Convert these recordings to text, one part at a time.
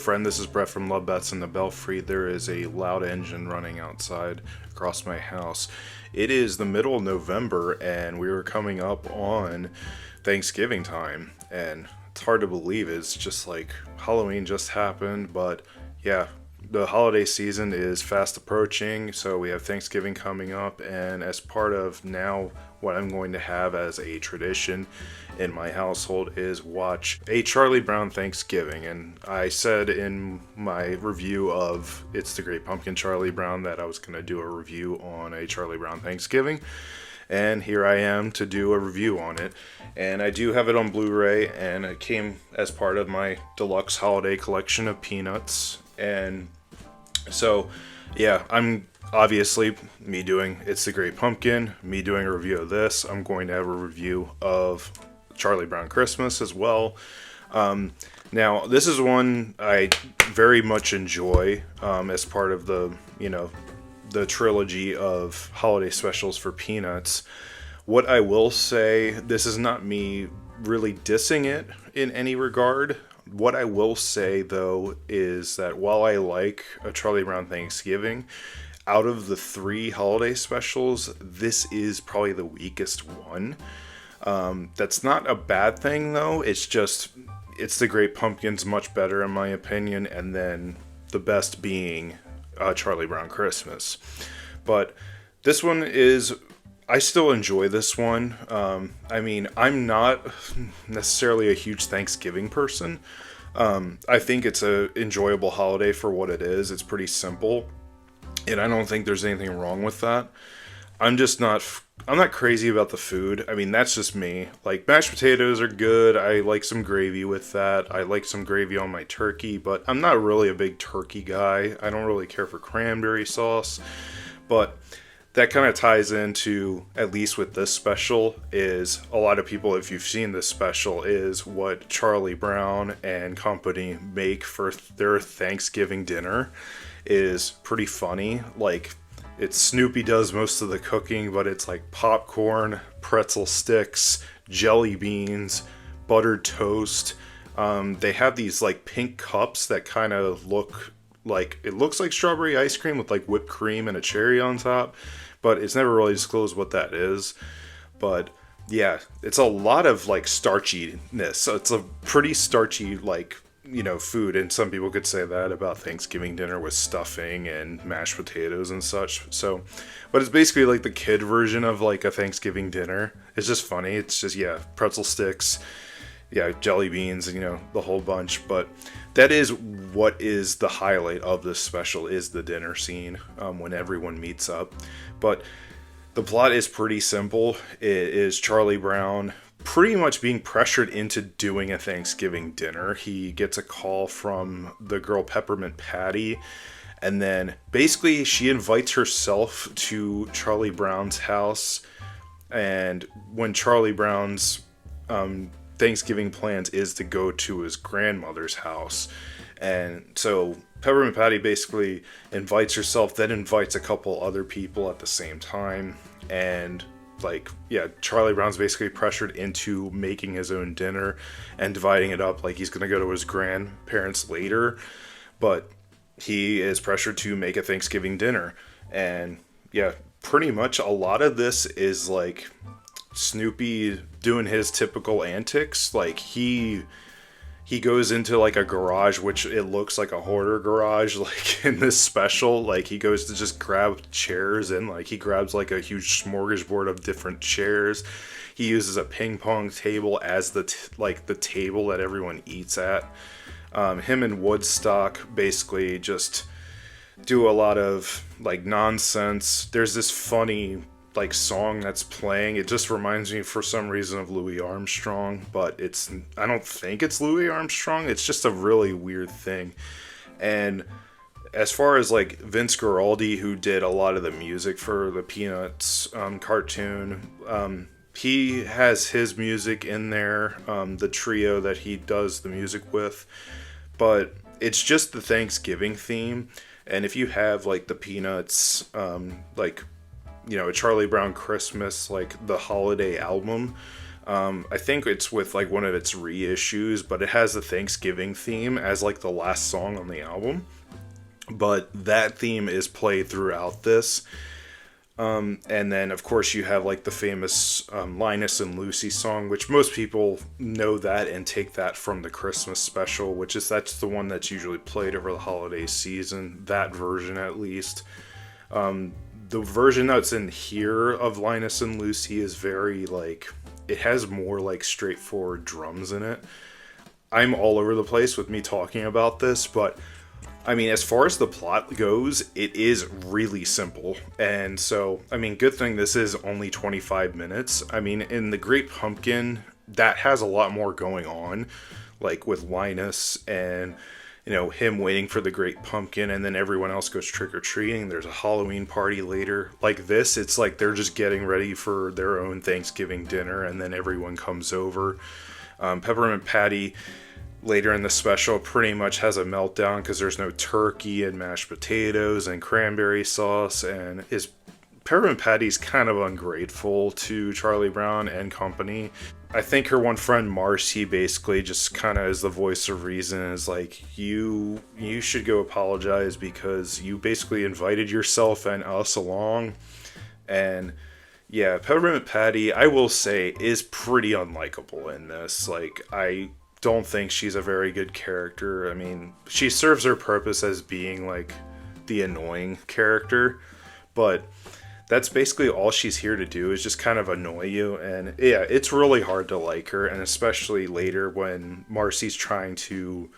friend. This is Brett from Love Bets in the Belfry. There is a loud engine running outside across my house. It is the middle of November, and we were coming up on Thanksgiving time. And it's hard to believe. It's just like Halloween just happened, but yeah, the holiday season is fast approaching, so we have Thanksgiving coming up, and as part of now what I'm going to have as a tradition in my household is watch a Charlie Brown Thanksgiving. And I said in my review of It's the Great Pumpkin Charlie Brown that I was going to do a review on a Charlie Brown Thanksgiving, and here I am to do a review on it. And I do have it on Blu-ray, and it came as part of my deluxe holiday collection of Peanuts. And so, yeah, I'm obviously me doing It's the Great Pumpkin, me doing a review of this. I'm going to have a review of Charlie Brown Christmas as well. Now, this is one I very much enjoy as part of the trilogy of holiday specials for Peanuts. What I will say, this is not me really dissing it in any regard. What I will say, though, is that while I like a Charlie Brown Thanksgiving, out of the three holiday specials, this is probably the weakest one. That's not a bad thing, though. It's just, It's the Great Pumpkin's much better, in my opinion, and then the best being Charlie Brown Christmas. But this one is... I still enjoy this one. I mean, I'm not necessarily a huge Thanksgiving person. I think it's a enjoyable holiday for what it is. It's pretty simple, and I don't think there's anything wrong with that. I'm not crazy about the food. I mean, that's just me. Like, mashed potatoes are good. I like some gravy with that. I like some gravy on my turkey, but I'm not really a big turkey guy. I don't really care for cranberry sauce, but that kind of ties into, at least with this special, is a lot of people, if you've seen this special, is what Charlie Brown and company make for their Thanksgiving dinner is pretty funny. Like, it's Snoopy does most of the cooking, but it's like popcorn, pretzel sticks, jelly beans, buttered toast. They have these like pink cups that kind of look like, it looks like strawberry ice cream with like whipped cream and a cherry on top, but it's never really disclosed what that is. But yeah, it's a lot of like starchiness. So it's a pretty starchy food, and some people could say that about Thanksgiving dinner with stuffing and mashed potatoes and such. So, but it's basically like the kid version of like a Thanksgiving dinner. It's just funny. It's just, yeah, pretzel sticks, yeah, jelly beans, the whole bunch. But that is what is the highlight of this special, is the dinner scene when everyone meets up. But the plot is pretty simple. It is Charlie Brown pretty much being pressured into doing a Thanksgiving dinner. He gets a call from the girl Peppermint Patty, and then basically she invites herself to Charlie Brown's house. And when Charlie Brown's Thanksgiving plans is to go to his grandmother's house, and so Peppermint Patty basically invites herself, then invites a couple other people at the same time, and Charlie Brown's basically pressured into making his own dinner and dividing it up. Like, he's gonna go to his grandparents later, but he is pressured to make a Thanksgiving dinner. And yeah, pretty much a lot of this is like Snoopy doing his typical antics. Like, he goes into like a garage, which it looks like a hoarder garage, like in this special. Like, he goes to just grab chairs, and like he grabs like a huge smorgasbord of different chairs. He uses a ping pong table as the table that everyone eats at. Him and Woodstock basically just do a lot of like nonsense. There's this funny like song that's playing. It just reminds me for some reason of Louis Armstrong, but I don't think it's Louis Armstrong. It's just a really weird thing. And as far as like Vince Guaraldi, who did a lot of the music for the Peanuts cartoon, he has his music in there, the trio that he does the music with, but it's just the Thanksgiving theme. And if you have like the Peanuts, a Charlie Brown Christmas, like the holiday album, I think it's with like one of its reissues, but it has the Thanksgiving theme as like the last song on the album. But that theme is played throughout this. And then, of course, you have like the famous Linus and Lucy song, which most people know that and take that from the Christmas special, that's the one that's usually played over the holiday season. That version, at least. The version that's in here of Linus and Lucy is very like, it has more like straightforward drums in it. I'm all over the place with me talking about this, but I mean, as far as the plot goes, it is really simple. And so, I mean, good thing this is only 25 minutes. I mean, in The Great Pumpkin, that has a lot more going on, like with Linus and, him waiting for the Great Pumpkin, and then everyone else goes trick-or-treating. There's a Halloween party later. Like this, it's like they're just getting ready for their own Thanksgiving dinner, and then everyone comes over. Peppermint Patty later in the special pretty much has a meltdown because there's no turkey and mashed potatoes and cranberry sauce, and his Peppermint Patty's kind of ungrateful to Charlie Brown and company. I think her one friend Marcy basically just kind of is the voice of reason, is like, you should go apologize because you basically invited yourself and us along. And yeah, Peppermint Patty, I will say, is pretty unlikable in this. Like, I don't think she's a very good character. I mean, she serves her purpose as being like the annoying character, but that's basically all she's here to do, is just kind of annoy you. And yeah, it's really hard to like her, and especially later when Marcy's trying to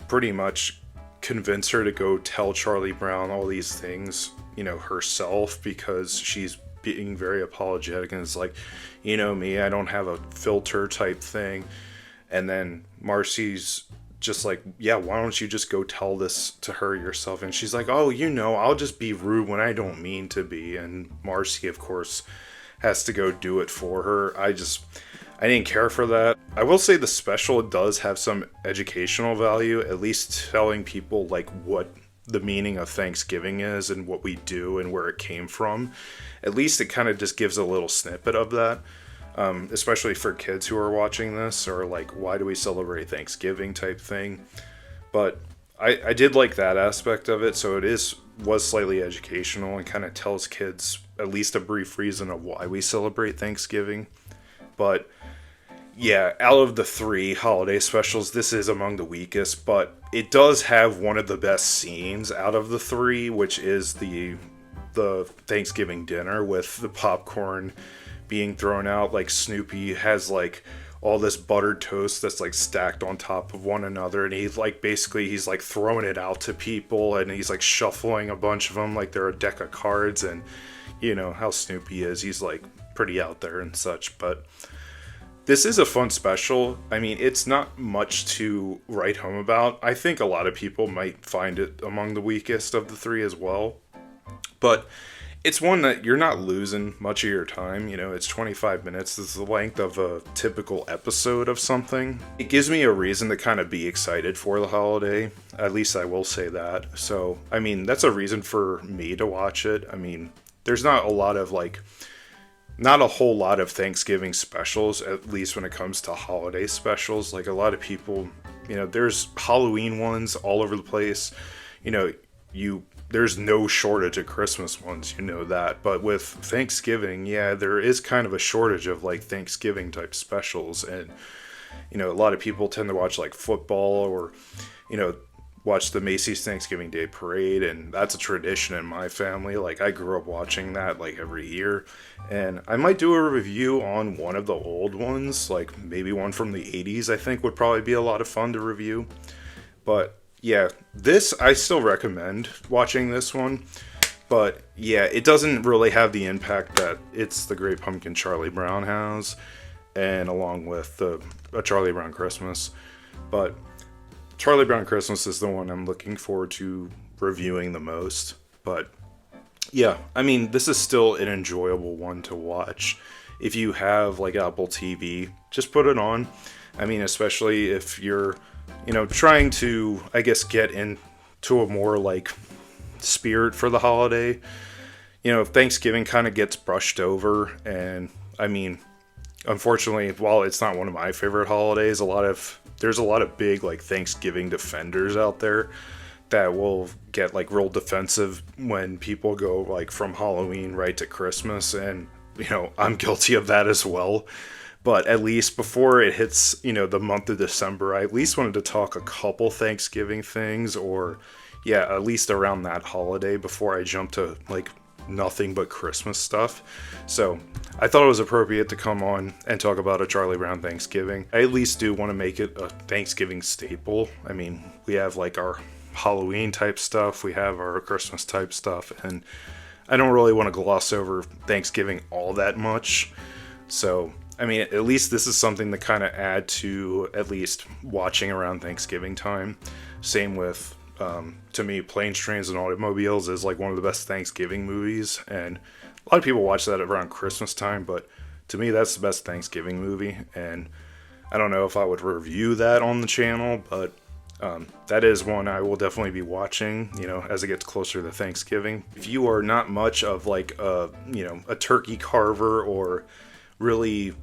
pretty much convince her to go tell Charlie Brown all these things, herself, because she's being very apologetic and it's like, me, I don't have a filter type thing. And then Marcy's just like, yeah, why don't you just go tell this to her yourself? And she's like, oh, I'll just be rude when I don't mean to be. And Marcy, of course, has to go do it for her. I didn't care for that. I will say the special does have some educational value, at least telling people like what the meaning of Thanksgiving is and what we do and where it came from. At least it kind of just gives a little snippet of that. Especially for kids who are watching this, or like, why do we celebrate Thanksgiving type thing. But I did like that aspect of it, so it was slightly educational and kind of tells kids at least a brief reason of why we celebrate Thanksgiving. But yeah, out of the 3 holiday specials, this is among the weakest, but it does have one of the best scenes out of the 3, which is the Thanksgiving dinner with the popcorn being thrown out. Like, Snoopy has like all this buttered toast that's like stacked on top of one another, and he's like throwing it out to people, and he's like shuffling a bunch of them like they're a deck of cards. And how Snoopy is, he's like pretty out there and such. But this is a fun special. I mean, it's not much to write home about. I think a lot of people might find it among the weakest of the 3 as well, but it's one that you're not losing much of your time. It's 25 minutes. It's the length of a typical episode of something. It gives me a reason to kind of be excited for the holiday. At least I will say that. So, I mean, that's a reason for me to watch it. I mean, there's not a whole lot of Thanksgiving specials, at least when it comes to holiday specials. Like, a lot of people, there's Halloween ones all over the place. There's no shortage of Christmas ones, that. But with Thanksgiving, yeah, there is kind of a shortage of like Thanksgiving type specials. And, a lot of people tend to watch like football or, watch the Macy's Thanksgiving Day Parade. And that's a tradition in my family. Like, I grew up watching that like every year. And I might do a review on one of the old ones, like maybe one from the 80s, I think would probably be a lot of fun to review. But yeah, this, I still recommend watching this one, but yeah, it doesn't really have the impact that It's the Great Pumpkin Charlie Brown has, and along with A Charlie Brown Christmas. But Charlie Brown Christmas is the one I'm looking forward to reviewing the most. But yeah, I mean, this is still an enjoyable one to watch. If you have like Apple TV, just put it on. I mean, especially if you're trying to, I guess, get into a more like spirit for the holiday. Thanksgiving kind of gets brushed over, and I mean, Unfortunately, while it's not one of my favorite holidays, there's a lot of big like Thanksgiving defenders out there that will get like real defensive when people go like from Halloween right to Christmas, and I'm guilty of that as well. But at least before it hits, the month of December, I at least wanted to talk a couple Thanksgiving things, or yeah, at least around that holiday before I jump to like nothing but Christmas stuff. So I thought it was appropriate to come on and talk about a Charlie Brown Thanksgiving. I at least do want to make it a Thanksgiving staple. I mean, we have like our Halloween type stuff, we have our Christmas type stuff, and I don't really want to gloss over Thanksgiving all that much. So, I mean, at least this is something to kind of add to at least watching around Thanksgiving time. Same with, to me, Planes, Trains, and Automobiles is like one of the best Thanksgiving movies, and a lot of people watch that around Christmas time, but to me, that's the best Thanksgiving movie, and I don't know if I would review that on the channel, but that is one I will definitely be watching, as it gets closer to Thanksgiving. If you are not much of like a turkey carver or really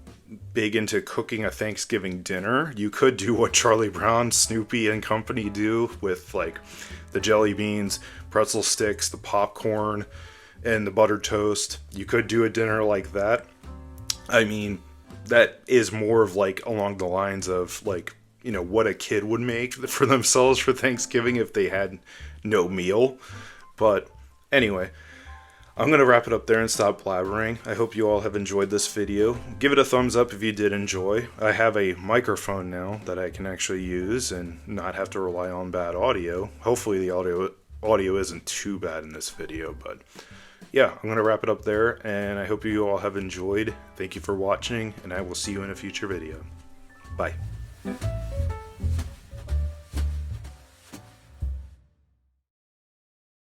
big into cooking a Thanksgiving dinner, you could do what Charlie Brown, Snoopy, and company do with like the jelly beans, pretzel sticks, the popcorn, and the buttered toast. You could do a dinner like that. I mean, that is more of like along the lines of like, what a kid would make for themselves for Thanksgiving if they had no meal. But anyway, I'm going to wrap it up there and stop blabbering. I hope you all have enjoyed this video. Give it a thumbs up if you did enjoy. I have a microphone now that I can actually use and not have to rely on bad audio. Hopefully the audio isn't too bad in this video, but yeah, I'm going to wrap it up there, and I hope you all have enjoyed. Thank you for watching, and I will see you in a future video. Bye.